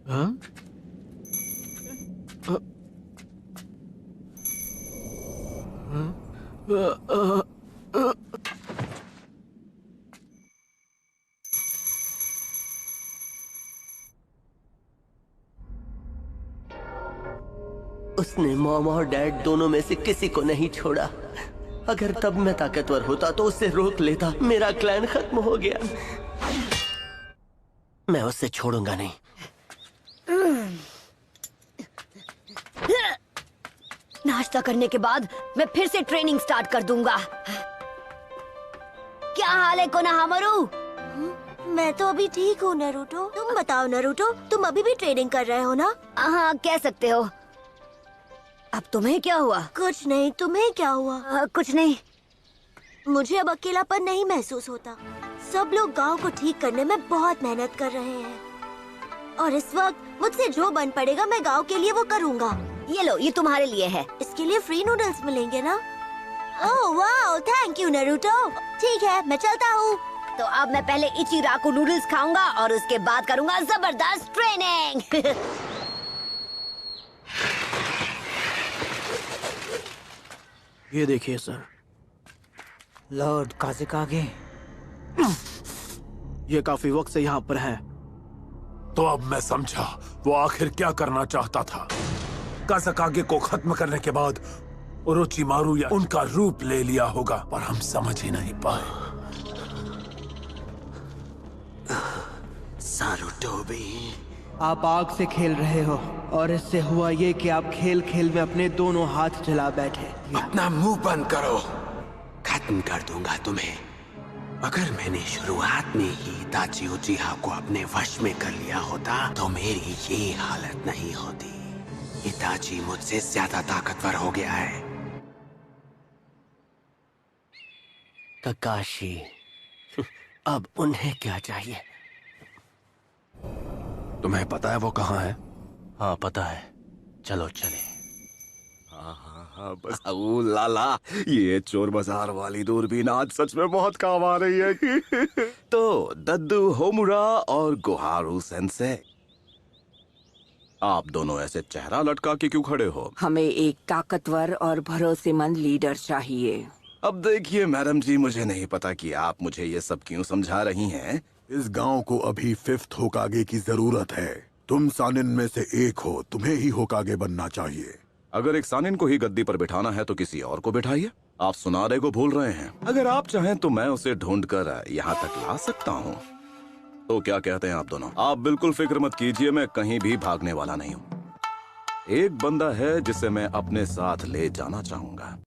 हाँ? उसने मॉम और डैड दोनों में से किसी को नहीं छोड़ा। अगर तब मैं ताकतवर होता तो उसे रोक लेता। मेरा क्लैन खत्म हो गया। मैं उसे छोड़ूंगा नहीं। नाश्ता करने के बाद मैं फिर से ट्रेनिंग स्टार्ट कर दूंगा। क्या हाल है कोनोहामारू? मैं तो अभी ठीक हूँ नारुतो। तुम बताओ नारुतो, तुम अभी भी ट्रेनिंग कर रहे हो ना? हाँ, कह सकते हो। अब तुम्हें क्या हुआ? कुछ नहीं, तुम्हें क्या हुआ? कुछ नहीं। मुझे अब अकेलापन नहीं महसूस होता। सब लोग गांव को ठीक करने में बहुत मेहनत कर रहे हैं और इस वक्त मुझसे जो बन पड़ेगा मैं गांव के लिए वो करूँगा। ये लो, ये तुम्हारे लिए है। इसके लिए फ्री नूडल्स मिलेंगे ना? ओह वाह, थैंक यू नारुतो। ठीक है, मैं चलता हूँ। तो अब मैं पहले इचिराकू नूडल्स खाऊंगा और उसके बाद करूंगा जबरदस्त ट्रेनिंग। ये देखिए सर, लॉर्ड काज़ेकागे। ये काफी वक्त से यहाँ पर है। तो अब मैं समझा वो आखिर क्या करना चाहता था। काज़ेकागे को खत्म करने के बाद ओरोचिमारू या उनका रूप ले लिया होगा, पर हम समझ ही नहीं पाए। सारुटोबी, आप आग से खेल रहे हो और इससे हुआ ये कि आप खेल खेल में अपने दोनों हाथ जला बैठे। अपना मुंह बंद करो। खत्म कर दूंगा तुम्हें। अगर मैंने शुरुआत में ही इताची उचिहा को अपने वश में कर लिया होता तो मेरी ये हालत नहीं होती। इताची मुझसे ज्यादा ताकतवर हो गया है। ककाशी, अब उन्हें क्या चाहिए? तुम्हें पता है वो कहाँ है? हाँ पता है, चलो चले। हाँ बस। ओ लाला, ये चोर बाजार वाली दूरबीन आज सच में बहुत काम आ रही है। तो दद्दू होमुरा और गोहारू सेंसे, आप दोनों ऐसे चेहरा लटका के क्यों खड़े हो? हमें एक ताकतवर और भरोसेमंद लीडर चाहिए। अब देखिए मैडम जी, मुझे नहीं पता कि आप मुझे ये सब क्यों समझा रही हैं। इस गांव को अभी 5th होकागे की जरूरत है। तुम सानिन में से एक हो, तुम्हें ही होकागे बनना चाहिए। अगर एक सानिन को ही गद्दी पर बिठाना है तो किसी और को बिठाइए। आप सुनारे को भूल रहे हैं। अगर आप चाहें तो मैं उसे ढूंढकर यहाँ तक ला सकता हूँ। तो क्या कहते हैं आप दोनों? आप बिल्कुल फिक्र मत कीजिए, मैं कहीं भी भागने वाला नहीं हूँ। एक बंदा है जिसे मैं अपने साथ ले जाना चाहूंगा।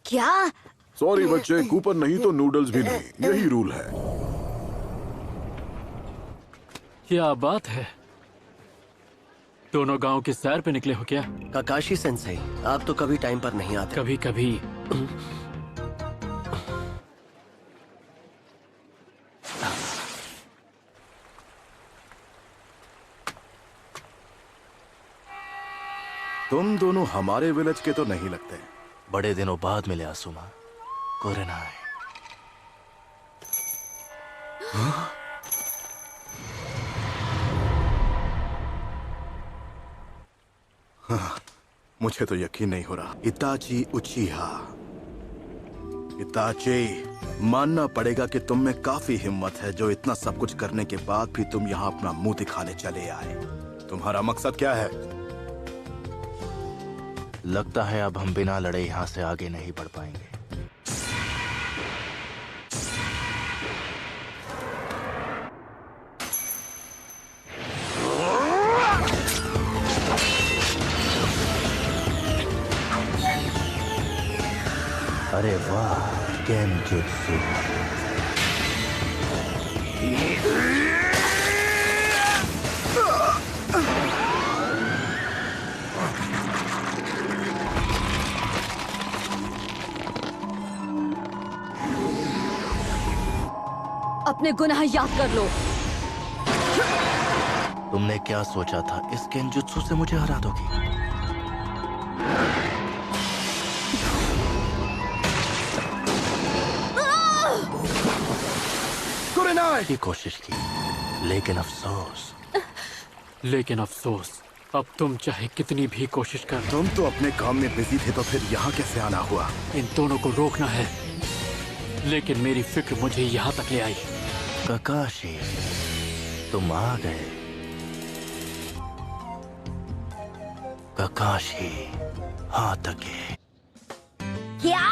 क्या? सॉरी बच्चे, कूपन नहीं तो नूडल्स भी नहीं, यही रूल है। क्या बात है, दोनों गांव की सैर पे निकले हो क्या? ककाशी सेंसेई, आप तो कभी टाइम पर नहीं आते। कभी कभी। तुम दोनों हमारे विलेज के तो नहीं लगते। बड़े दिनों बाद मिले आसुमा। कोरेनाई। मुझे तो यकीन नहीं हो रहा। इताची उचिहा, इताची, मानना पड़ेगा कि तुम में काफी हिम्मत है जो इतना सब कुछ करने के बाद भी तुम यहाँ अपना मुंह दिखाने चले आए। तुम्हारा मकसद क्या है? लगता है अब हम बिना लड़े यहाँ से आगे नहीं बढ़ पाएंगे। अरे वाह, गेनजुत्सु। अपने गुनाह याद कर लो। तुमने क्या सोचा था, इस गेनजुत्सु से मुझे हरा दोगी? की कोशिश की, लेकिन अफसोस लेकिन अफसोस, अब तुम चाहे कितनी भी कोशिश कर लो, तुम तो अपने काम में बिजी थे, तो फिर यहाँ कैसे आना हुआ? इन दोनों को रोकना है, लेकिन मेरी फिक्र मुझे यहाँ तक ले आई। ककाशी, तुम आ गए। ककाशी, हाँ तके। क्या?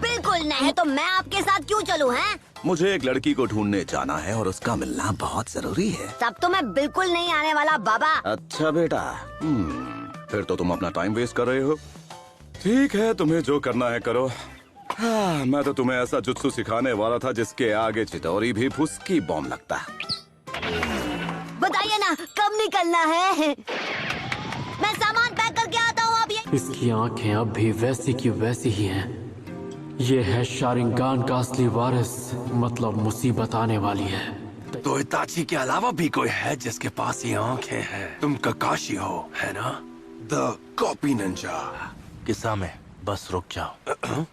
बिल्कुल नहीं। तो मैं आपके साथ क्यों चलूं, हैं? मुझे एक लड़की को ढूंढने जाना है और उसका मिलना बहुत जरूरी है। तब तो मैं बिल्कुल नहीं आने वाला बाबा। अच्छा बेटा, फिर तो तुम अपना टाइम वेस्ट कर रहे हो। ठीक है, तुम्हें जो करना है करो। हाँ, मैं तो तुम्हें ऐसा जुत्सु सिखाने वाला था जिसके आगे चितौरी भी फुसकी बॉम्ब लगता। बताइए ना, कब निकलना है? मैं सामान पैक करके आता हूँ। अब ये इसकी आंखें अब भी वैसी की वैसी ही हैं। ये है शारिंगान का असली वारिस, मतलब मुसीबत आने वाली है। तो इताची के अलावा भी कोई है जिसके पास ये आंखें हैं? तुम ककाशी हो, है ना? The copy Ninja. किस्सा में बस रुक जाओ।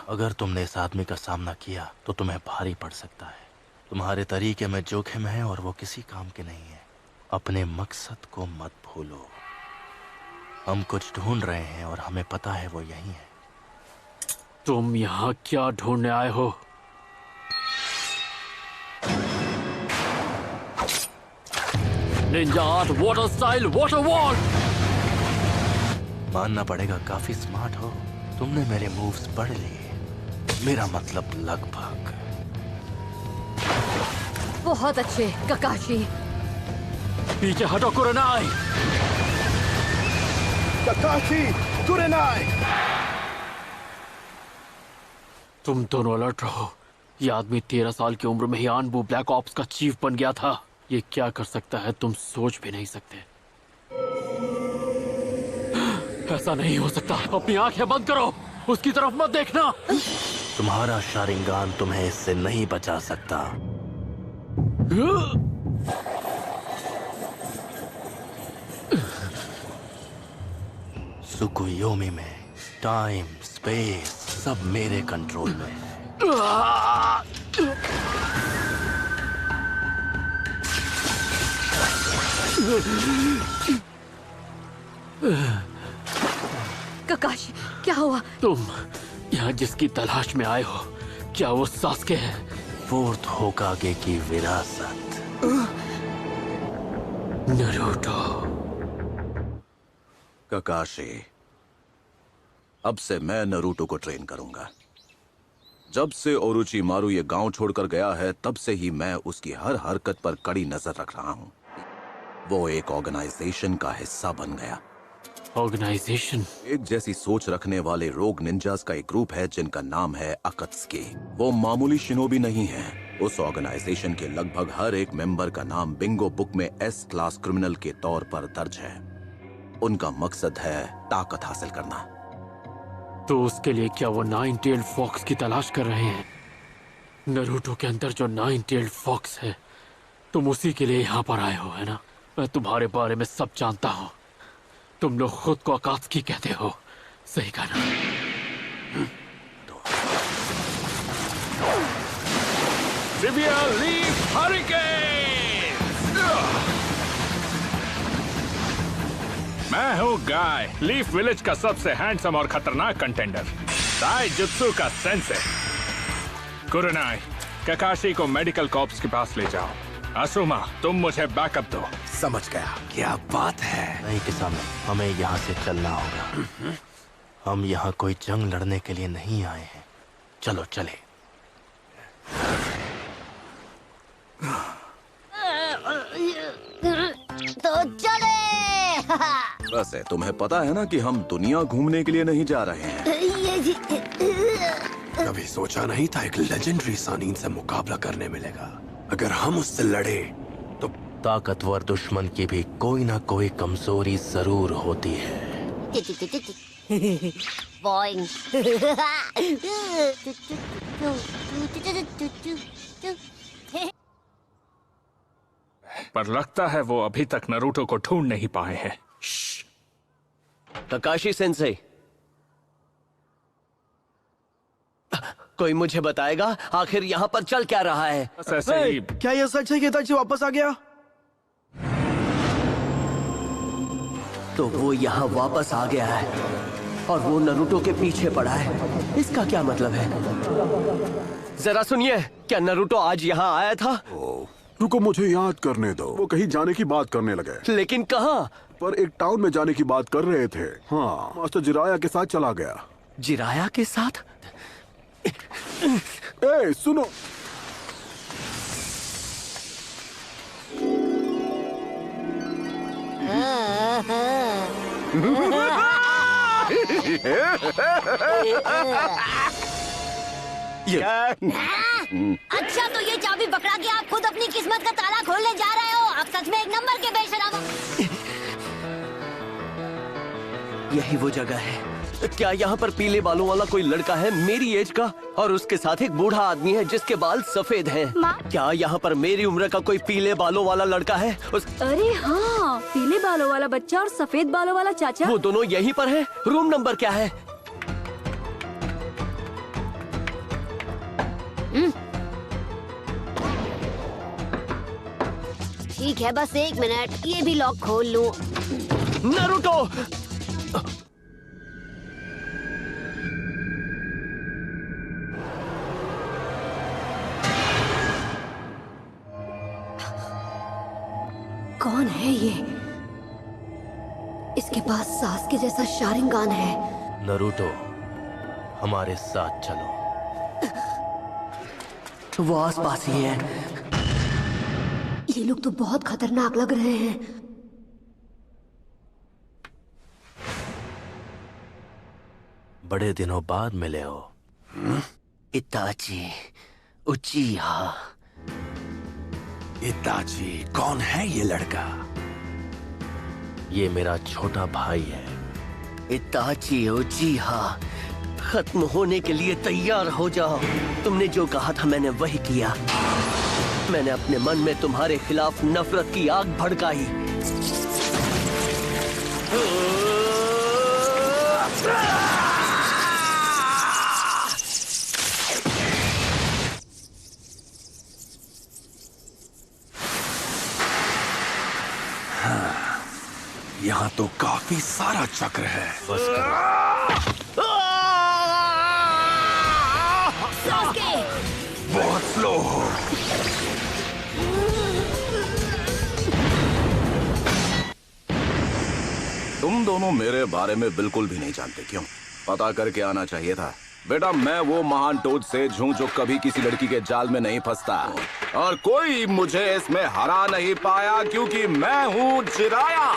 अगर तुमने इस आदमी का सामना किया तो तुम्हें भारी पड़ सकता है। तुम्हारे तरीके में जोखिम है और वो किसी काम के नहीं है। अपने मकसद को मत भूलो। हम कुछ ढूंढ रहे हैं और हमें पता है वो यही है। तुम यहाँ क्या ढूंढने आए हो? Ninja art water style water wall. मानना पड़ेगा, काफी स्मार्ट हो। तुमने मेरे मूव्स पढ़ लिए। मेरा मतलब लगभग। बहुत अच्छे ककाशी। पीछे हटो कुरनाई। ककाशी, कुरनाई। तुम दोनों अलर्ट रहो। ये आदमी 13 साल की उम्र में ही आनबू ब्लैक ऑप्स का चीफ बन गया था। ये क्या कर सकता है तुम सोच भी नहीं सकते। ऐसा नहीं हो सकता। अपनी आंखें बंद करो, उसकी तरफ मत देखना। तुम्हारा शारिंगान तुम्हें इससे नहीं बचा सकता। सुकुयोमी में टाइम स्पेस सब मेरे कंट्रोल में है। ककाशी, क्या हुआ? तुम यहाँ जिसकी तलाश में आए हो, क्या वो सास्के है? फोर्थ होकागे की विरासत। नरूटो। ककाशी, अब से मैं नरूटो को ट्रेन करूंगा। जब से ओरोचिमारू ये गांव छोड़कर गया है, तब से ही मैं उसकी हर हरकत पर कड़ी नजर रख रहा हूं। वो एक ऑर्गेनाइजेशन का हिस्सा बन गया। ऑर्गेनाइजेशन? एक जैसी सोच रखने वाले रोग निंजास का एक ग्रुप है जिनका नाम है अकत्सुकी। वो मामूली शिनोबी नहीं है। उस ऑर्गेनाइजेशन के लगभग हर एक मेंबर का नाम बिंगो बुक में एस क्लास क्रिमिनल के तौर पर दर्ज है। उनका मकसद है ताकत हासिल करना। तो उसके लिए क्या वो 9-tailed फॉक्स की तलाश कर रहे हैं? नरूटो के अंदर जो 9-tailed फॉक्स है, तुम उसी के लिए यहाँ पर आए हो, है ना? मैं तुम्हारे बारे में सब जानता हूँ। तुम लोग खुद को अकात्सुकी कहते हो, सही कहा ना? Severe leaf hurricane. मैं हूँ गाय, लीफ विलेज का सबसे हैंडसम और खतरनाक कंटेंडर, ताइजुत्सु का सेंसे। कुरनाई, ककाशी को मेडिकल कॉर्प्स के पास ले जाओ। असुमा, तुम मुझे बैकअप दो। समझ गया, क्या बात है? नहीं किसान, हमें यहाँ से चलना होगा। हम यहाँ कोई जंग लड़ने के लिए नहीं आए हैं। चलो चले। तो चले। वैसे तुम्हें पता है ना कि हम दुनिया घूमने के लिए नहीं जा रहे हैं। कभी सोचा नहीं था एक लेजेंडरी सानीन से मुकाबला करने मिलेगा। अगर हम उससे लड़े तो ताकतवर दुश्मन की भी कोई ना कोई कमजोरी जरूर होती है। बॉइंग। पर लगता है वो अभी तक नरूटो को ढूंढ नहीं पाए हैं। ककाशी सेंसे, कोई मुझे बताएगा आखिर यहाँ पर चल क्या रहा है? ऐसे ही क्या ये सच है कि इताची वापस आ गया? तो वो यहाँ वापस आ गया है और वो नरूटो के पीछे पड़ा है। इसका क्या मतलब है? जरा सुनिए, क्या नरूटो आज यहाँ आया था? रुको, मुझे याद करने दो। वो कहीं जाने की बात करने लगे। लेकिन कहाँ? पर एक टाउन में जाने की बात कर रहे थे। हाँ, मास्टर जिराया के साथ चला गया। जिराया के साथ? ए, सुनो। अच्छा, तो ये चाबी पकड़ा के आप खुद अपनी किस्मत का ताला खोलने जा रहे हो। आप सच में एक नंबर के बेशरम हो। यही वो जगह है। क्या यहाँ पर पीले बालों वाला कोई लड़का है मेरी एज का, और उसके साथ एक बूढ़ा आदमी है जिसके बाल सफेद हैं? क्या यहाँ पर मेरी उम्र का कोई पीले बालों वाला लड़का है? अरे हाँ, पीले बालों वाला बच्चा और सफेद बालों वाला चाचा। वो दोनों यहीं पर हैं। रूम नंबर क्या है? ठीक है, बस 1 मिनट, ये भी लॉक खोल लूं। नारुतो! कौन है ये? इसके पास सास के जैसा शारिंगान है। नरूटो, हमारे साथ चलो। वो आसपास ही है। ये लोग तो बहुत खतरनाक लग रहे हैं। बड़े दिनों बाद मिले हो। इताची उचिहा। इताची, कौन है ये लड़का? ये मेरा छोटा भाई है। इताची उचिहा, खत्म होने के लिए तैयार हो जाओ। तुमने जो कहा था मैंने वही किया। मैंने अपने मन में तुम्हारे खिलाफ नफरत की आग भड़काई। यहाँ तो काफी सारा चक्र है। बस करो। बहुत स्लो हो। तुम दोनों मेरे बारे में बिल्कुल भी नहीं जानते। क्यों? पता करके आना चाहिए था। बेटा, मैं वो महान टोड सेज हूँ जो कभी किसी लड़की के जाल में नहीं फंसता, और कोई मुझे इसमें हरा नहीं पाया क्योंकि मैं हूँ जिराया।